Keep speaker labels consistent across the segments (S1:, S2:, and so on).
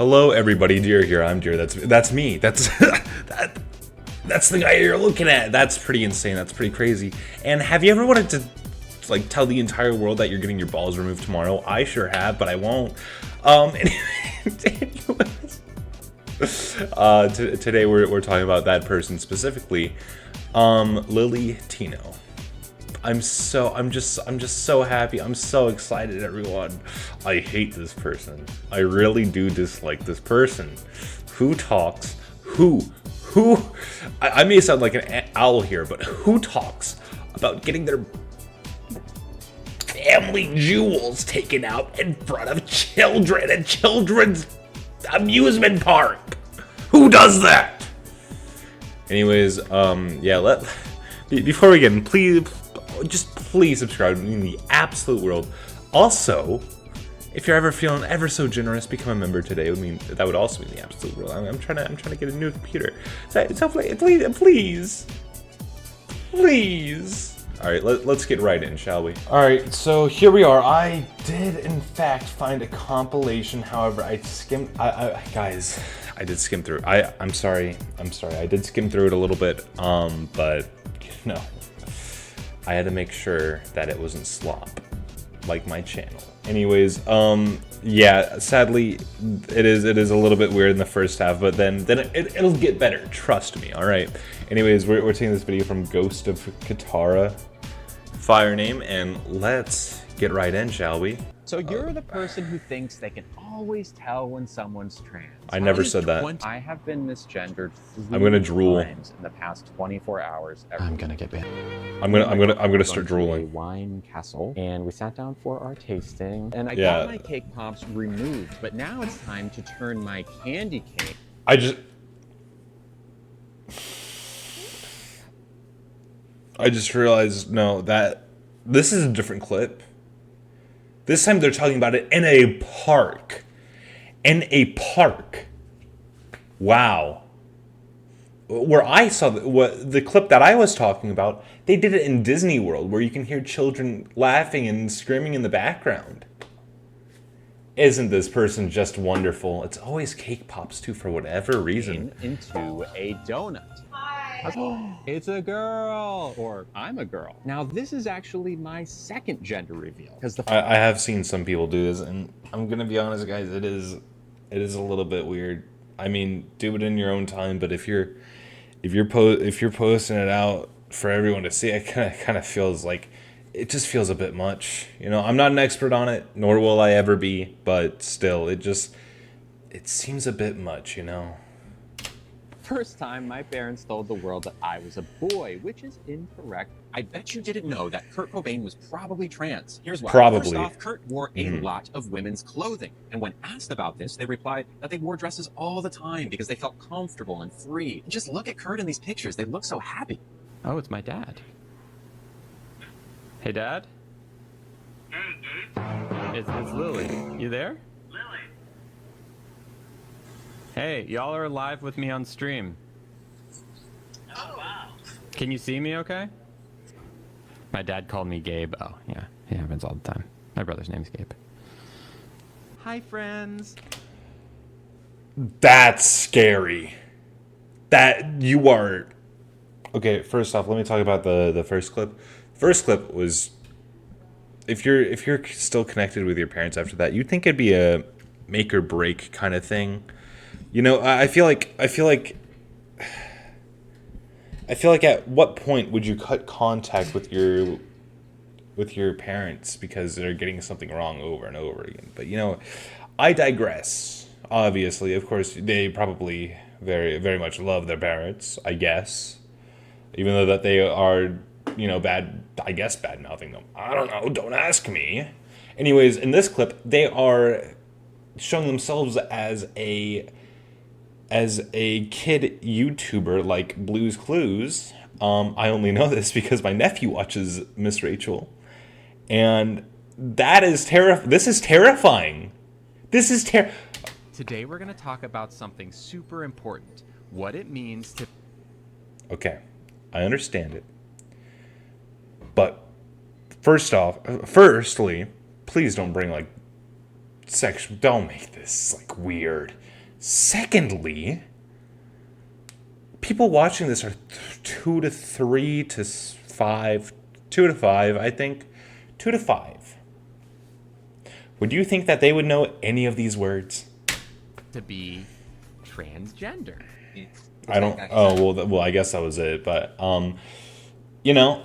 S1: Hello, everybody. Deer here. I'm Deer. That's me. That's that's the guy you're looking at. That's pretty insane. That's pretty crazy. And have you ever wanted to like tell the entire world that you're getting your balls removed tomorrow? I sure have, but I won't. Anyways, today we're talking about that person specifically, Lily Tino. I'm just so happy. I'm so excited, everyone. I hate this person. I really do dislike this person. Who talks? Who? I may sound like an owl here, but who talks about getting their family jewels taken out in front of children at children's amusement park? Who does that? Anyways, yeah, before we get in, please subscribe to me in the absolute world. Also, if you're ever feeling ever so generous, become a member today. That would also mean the absolute world. I'm trying to get a new computer. So please. All right, let's get right in, shall we? All right, so here we are. I did in fact find a compilation. However, I did skim through. I'm sorry. I did skim through it a little bit. But you know, I had to make sure that it wasn't slop, like my channel. Anyways, yeah, sadly, it is a little bit weird in the first half, but then it'll get better. Trust me. All right. Anyways, we're taking this video from Ghost of Katara, fire name, and let's get right in, shall we?
S2: So you're the person who thinks they can always tell when someone's trans.
S1: I never said that.
S2: I have been misgendered 3
S1: I'm gonna drool
S2: times in the past 24 hours.
S3: I'm gonna get banned.
S1: I'm gonna start
S2: To a
S1: drooling.
S2: wine castle, and we sat down for our tasting, and I
S1: Yeah.
S2: got my cake pops removed, but now it's time to turn my candy cane.
S1: I just realized, no, that this is a different clip. This time they're talking about it in a park. In a park. Wow. Where I saw the clip that I was talking about, they did it in Disney World, where you can hear children laughing and screaming in the background. Isn't this person just wonderful? It's always cake pops too, for whatever reason.
S2: Into a donut. It's a girl, or I'm a girl. Now this is actually my second gender reveal, because
S1: I have seen some people do this, and I'm gonna be honest, guys. It is a little bit weird. I mean, do it in your own time, but if you're posting it out for everyone to see, it kind of feels like it just feels a bit much. You know, I'm not an expert on it, nor will I ever be, but still, it seems a bit much. You know.
S2: first time my parents told the world that I was a boy, which is incorrect. I bet you didn't know that Kurt Cobain was probably trans. Here's why.
S1: Probably.
S2: First off, Kurt wore a lot of women's clothing. And when asked about this, they replied that they wore dresses all the time because they felt comfortable and free. And just look at Kurt in these pictures. They look so happy.
S3: Oh, it's my dad. Hey, Dad? It's Lily. You there? Hey, y'all are live with me on stream.
S4: Oh, wow.
S3: Can you see me okay? My dad called me Gabe. Oh, yeah. It happens all the time. My brother's name's Gabe. Hi, friends.
S1: That's scary. That you are... Okay, first off, let me talk about the first clip. First clip was... If you're still connected with your parents after that, you'd think it'd be a make or break kind of thing. You know, I feel like at what point would you cut contact with your parents because they're getting something wrong over and over again? But you know, I digress. Obviously, of course, they probably very, very much love their parents, I guess. Even though that they are, you know, bad mouthing them. I don't know, don't ask me. Anyways, in this clip, they are showing themselves as a kid YouTuber like Blue's Clues. I only know this because my nephew watches Miss Rachel. And that is this is terrifying.
S3: Today we're going to talk about something super important. What it means to...
S1: Okay, I understand it. But firstly, please don't bring like don't make this like weird. Secondly, people watching this are 2 to 3 to 5, 2 to 5, I think. 2 to 5. Would you think that they would know any of these words?
S3: To be transgender.
S1: I don't. Oh well. I guess that was it. But you know,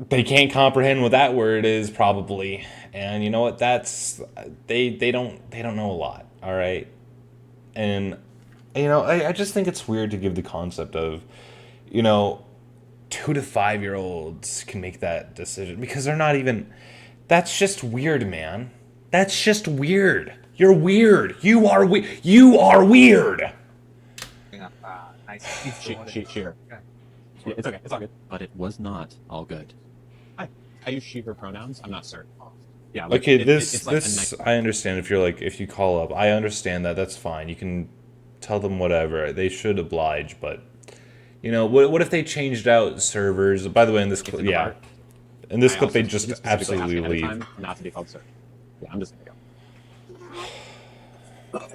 S1: they can't comprehend what that word is probably, and you know what? That's they don't know a lot. All right, and you know, I just think it's weird to give the concept of, you know, 2 to 5 year olds can make that decision because they're not even. That's just weird, man. That's just weird. You're weird. You are You are weird.
S2: Nice. Sure. Yeah, it's okay. It's all good. But it was not all good. Hi. I use she, her pronouns. I'm not certain. Yeah. Like,
S1: Okay,
S2: it's like
S1: this I understand. If you call up, I understand that. That's fine. You can tell them whatever. They should oblige, but you know, what if they changed out servers? By the way, in this clip, yeah, in this clip, they just absolutely leave.
S2: Not to be called sir. Yeah, I'm just gonna go.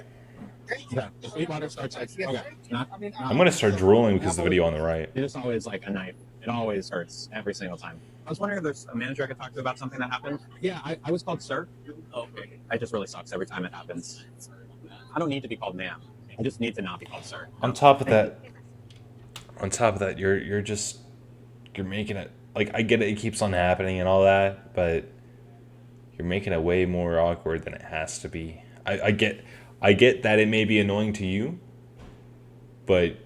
S2: Yeah, the sweet water starts like, okay.
S1: I'm gonna start drooling because the video on the right.
S2: It is always like a knife. It always hurts every single time. I was wondering if there's a manager I could talk to about something that happened. Yeah, I was called sir. Okay. It just really sucks every time it happens. I don't need to be called ma'am. I just need to not be called sir.
S1: On top of that, you're making it like I get it. It keeps on happening and all that, but you're making it way more awkward than it has to be. I get that it may be annoying to you, but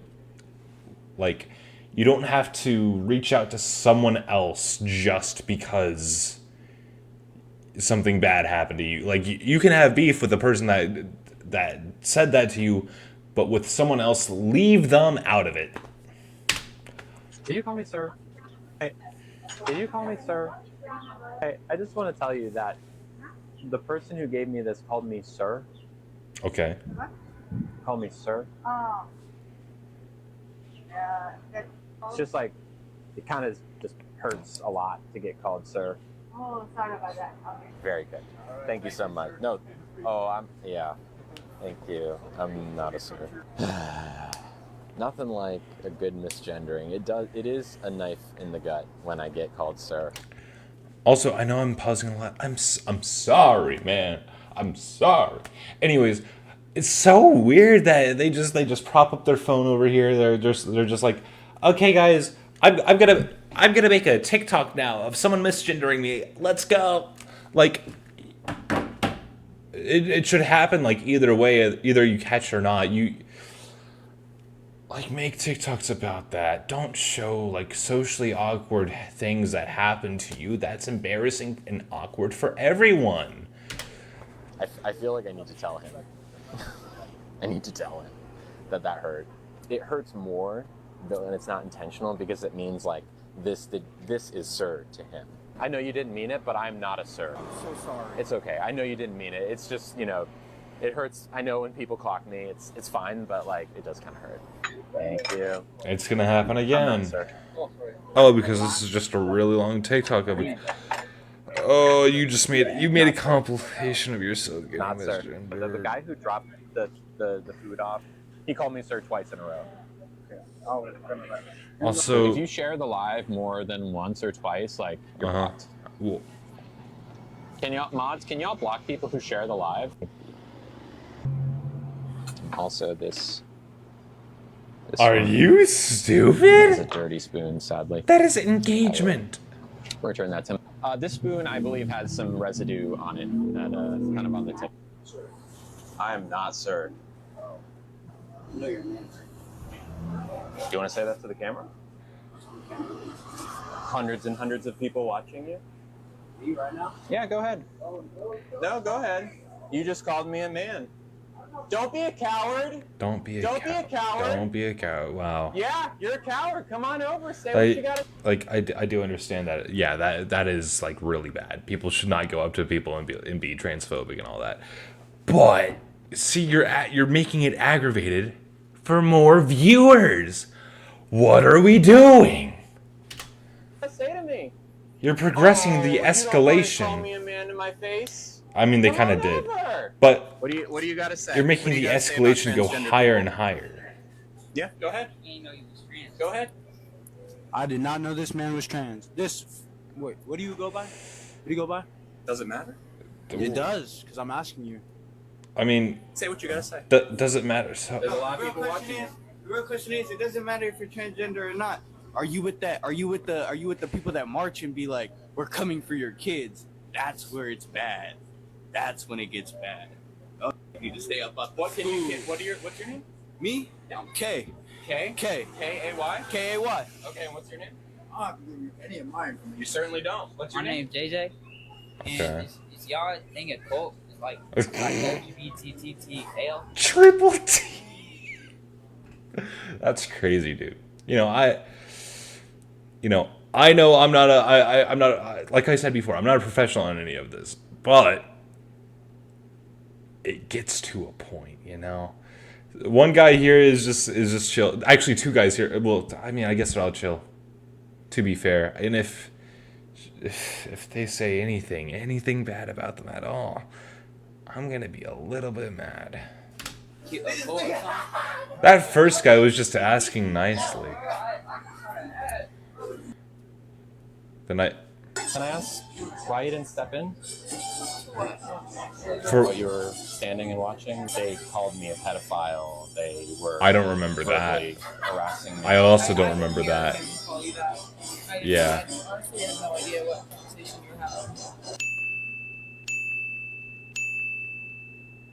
S1: like you don't have to reach out to someone else just because something bad happened to you. Like you can have beef with the person that said that to you, but with someone else, leave them out of it.
S5: Did you call me sir? Hey, did you call me sir? Hey, I just want to tell you that the person who gave me this called me sir.
S1: Okay.
S5: Call me sir.
S4: Oh. Yeah.
S5: It's just like, it kind of just hurts a lot to get called sir.
S4: Oh, sorry about that. Okay.
S5: Very good. Thank you so much. No. Yeah. Thank you. I'm not a sir. Nothing like a good misgendering. It is a knife in the gut when I get called sir.
S1: Also, I know I'm pausing a lot. I'm sorry, man. I'm sorry. Anyways, it's so weird that they just prop up their phone over here. They're just like, okay, guys, I'm gonna make a TikTok now of someone misgendering me. Let's go. Like, it should happen like either way. Either you catch it or not. You like make TikToks about that. Don't show like socially awkward things that happen to you. That's embarrassing and awkward for everyone.
S5: I feel like I need to tell him. I need to tell him that hurt. It hurts more though, and it's not intentional because it means like this is sir to him. I know you didn't mean it, but I'm not a sir.
S6: I'm so sorry.
S5: It's okay. I know you didn't mean it. It's just, you know, it hurts. I know when people clock me, it's fine, but like it does kind of hurt. Thank you.
S1: It's gonna happen again.
S5: I'm not a sir.
S1: Oh, because this is just a really long TikTok of it. Oh, you made a compilation of yourself getting
S5: Not sir.
S1: misgendered.
S5: But the guy who dropped the food off, he called me sir twice in a row.
S1: Also,
S2: If you share the live more than once or twice, like you're blocked.
S1: well,
S2: Can y'all block people who share the live? Also, this
S1: are
S2: one
S1: you
S2: is a
S1: stupid?
S2: dirty spoon, sadly.
S1: That is engagement.
S2: Return that to this spoon, I believe, has some residue on it, that kind of on the tip. I am not sir.
S6: No, you're not.
S5: Do you want to say that to the camera? Hundreds and hundreds of people watching you?
S6: Me right now?
S5: Yeah, go ahead.
S6: Oh, no.
S5: No, go ahead. You just called me a man. Don't be a coward.
S1: Don't be a
S5: Don't be a coward.
S1: Don't be a coward. Wow.
S5: Yeah, you're a coward. Come on over. Say what you gotta.
S1: Like I do understand that. Yeah, that is like really bad. People should not go up to people and be transphobic and all that. But see, you're making it aggravated for more viewers. What are we doing?
S5: Say to me.
S1: You're progressing the
S5: You don't wanna call
S1: escalation.
S5: me a man to my face.
S1: I mean, they kind of did.
S5: Whatever.
S1: But
S2: What do you got to say?
S1: you're making
S2: What do
S1: the
S2: you gotta say about
S1: escalation go
S2: transgender
S1: higher
S2: people?
S1: and higher.
S2: Yeah, go ahead. Go ahead.
S6: I did not know this man was trans. Wait, what do you go by? What do you go by?
S2: Does it matter?
S6: It does, because I'm asking you.
S1: I mean,
S2: Say what you gotta say.
S1: does it matter?
S2: There's
S1: So,
S2: a lot of people watching.
S6: The real question is, it doesn't matter if you're transgender or not. Are you with that? Are you with the people that march and be like, "We're coming for your kids"? That's where it's bad. That's when it gets bad. Oh, you need to stay up.
S2: What can you get? What's your name?
S6: Me?
S2: Yeah.
S6: K.
S2: K.
S6: K.
S2: K-A-Y?
S6: K-A-Y.
S2: Okay, and what's your name?
S6: I don't believe any of mine from
S2: You certainly don't. What's your
S7: My
S2: name?
S7: name's JJ.
S1: Okay.
S7: And is y'all thing a cult? It's like LGBTTL.
S1: Triple T. That's crazy, dude. I know I'm not I'm not, like I said before, I'm not a professional on any of this, but it gets to a point, One guy here is just chill. Actually, two guys here. Well, I mean, I guess they're all chill, to be fair. And if they say anything bad about them at all, I'm gonna be a little bit mad. That first guy was just asking nicely. Can
S5: Can I ask why you didn't step in?
S1: For
S5: While you were standing and watching, they called me a pedophile. They were.
S1: I don't remember that.
S5: verbally harassing me.
S1: I also don't remember that. Yeah.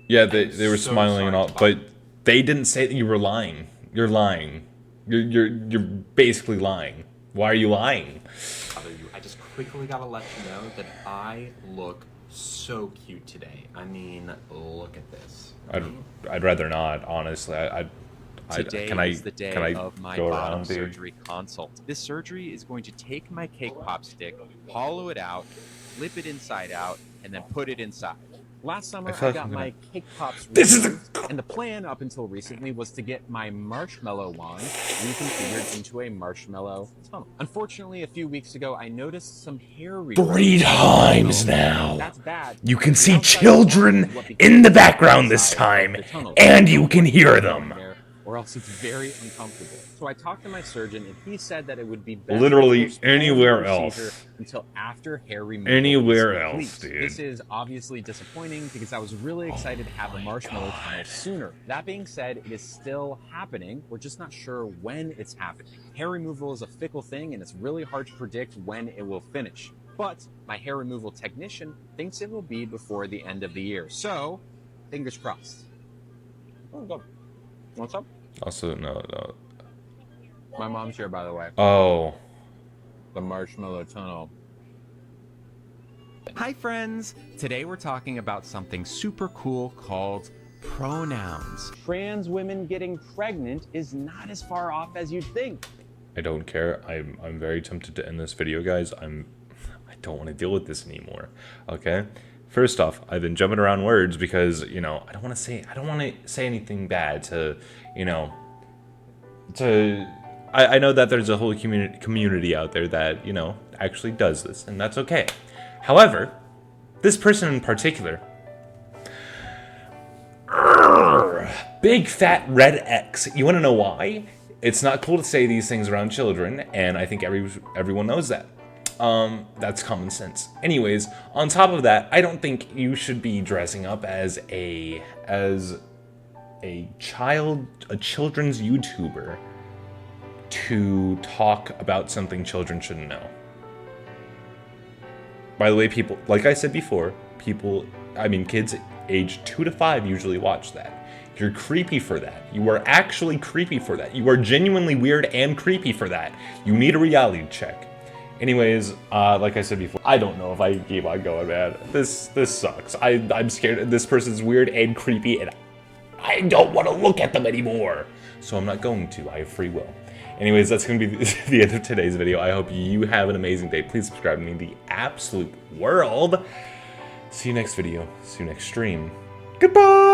S1: Yeah, they were
S5: so
S1: smiling and all,
S5: sorry.
S1: but they didn't say that you were lying. You're lying. You're basically lying. Why are you lying?
S8: I just quickly gotta let you know that I look so cute today. I mean, look at this.
S1: I'd rather not, honestly.
S9: Today
S1: can I
S9: is the day
S1: can I
S9: of my
S1: go
S9: bottom
S1: around, dude?
S9: surgery consult. This surgery is going to take my cake pop stick, hollow it out, flip it inside out, and then put it inside. Last summer,
S1: I feel
S9: I
S1: like
S9: got
S1: I'm gonna-
S9: my cake pops
S1: This is
S9: removed, and the plan up until recently was to get my marshmallow wand reconfigured into a marshmallow tunnel. Unfortunately, a few weeks ago, I noticed some hair regrowth.
S1: 3 times now.
S9: That's bad.
S1: You can
S9: The
S1: see
S9: outside
S1: children
S9: is what becomes
S1: in the background this
S9: inside of
S1: time,
S9: the tunnel.
S1: and you can hear them.
S9: Or else it's very uncomfortable. So I talked to my surgeon, and he said that it would be best
S1: Literally
S9: to postpone
S1: anywhere
S9: the procedure
S1: else.
S9: until after hair removal.
S1: Anywhere
S9: is complete.
S1: else, dude.
S9: This is obviously disappointing because I was really excited to have a marshmallow tunnel sooner. That being said, it is still happening. We're just not sure when it's happening. Hair removal is a fickle thing, and it's really hard to predict when it will finish. But my hair removal technician thinks it will be before the end of the year. So, fingers crossed. Oh, go. What's up?
S1: Also, no.
S9: My mom's here, by the way.
S1: Oh.
S9: The marshmallow tunnel. Hi, friends. Today we're talking about something super cool called pronouns. Trans women getting pregnant is not as far off as you'd think.
S1: I don't care. I'm very tempted to end this video, guys. I don't want to deal with this anymore. Okay? First off, I've been jumping around words because, I don't want to say anything bad to, I know that there's a whole community out there that, actually does this, and that's okay. However, this person in particular, big fat red X. You want to know why? It's not cool to say these things around children, and I think everyone knows that. That's common sense. Anyways, on top of that, I don't think you should be dressing up as a children's YouTuber to talk about something children shouldn't know. By the way, people, like I said before, kids age 2 to 5 usually watch that. You're creepy for that. You are actually creepy for that. You are genuinely weird and creepy for that. You need a reality check. Anyways, like I said before, I don't know if I can keep on going, man. This sucks. I'm scared. This person's weird and creepy, and I don't want to look at them anymore. So I'm not going to. I have free will. Anyways, that's going to be the end of today's video. I hope you have an amazing day. Please subscribe to me, the absolute world. See you next video. See you next stream. Goodbye!